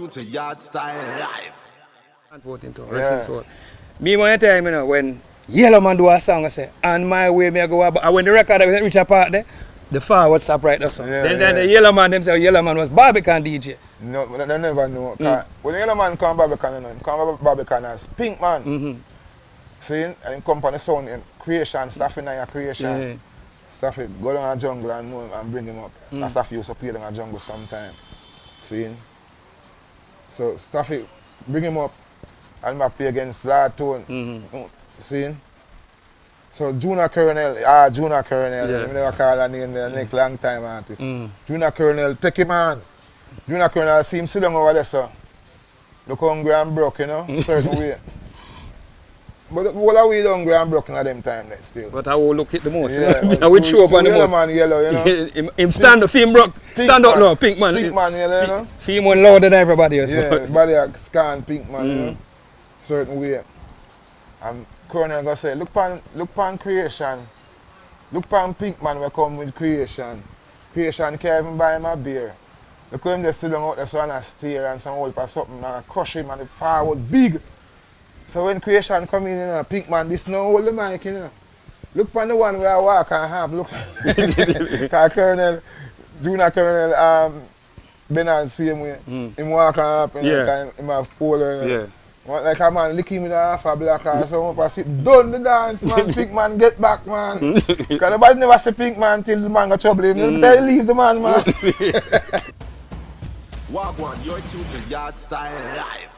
To Yardstyle live. Me want to tell you, when Yellow Man do a song, I say, on my way, me I go. And when the record reach a part there, the forward stop right there. So. Then the Yellow Man, them say Yellow Man was Barbican DJ. No, I never know. When the Yellow Man come Barbican, he come Barbican as Pink Man. See, and he come on the sound, creation, stuff in your creation. Stuff it, go down the jungle and know him and bring him up. That's stuff you used to play down the jungle sometime. See? So Staffy, bring him up and I play against Lard Tone. See? So Junior Colonel, we never call her name the next long time artist. Junior Colonel, take him on. Junior Colonel, see him sit down over there, so. Look hungry and broke, you know, certain way. But all the way hungry and broken at them time still. But I will look at the most. Yeah, I will show up on the Yellow most. Man yellow, you know. Him stand up, him broke, stand up now, Pink Man. Pink Man yellow, you know. Him one louder than everybody else. Yeah, body a scan Pink Man, you know. Certain way. And Colonel gonna say, look pan creation. Look pan Pink Man will come with creation. Creation can't even buy him a beer. Look at him just sit down out there so and steer and some old for something and crush him and the forward big. So when creation come in, you know, Pink Man, this no hold the mic, you know. Look for the one where I walk and have, look. Because Colonel, Junior Colonel, been on the same way. Him walk and up, you know, him have pole, you know. Like a man lick him in half a black or so, sit done the dance, man. Pink Man, get back, man. Because nobody never see Pink Man till the man got trouble him. Tell leave the man, man. Walk one, you're tuned to Yardstyle live.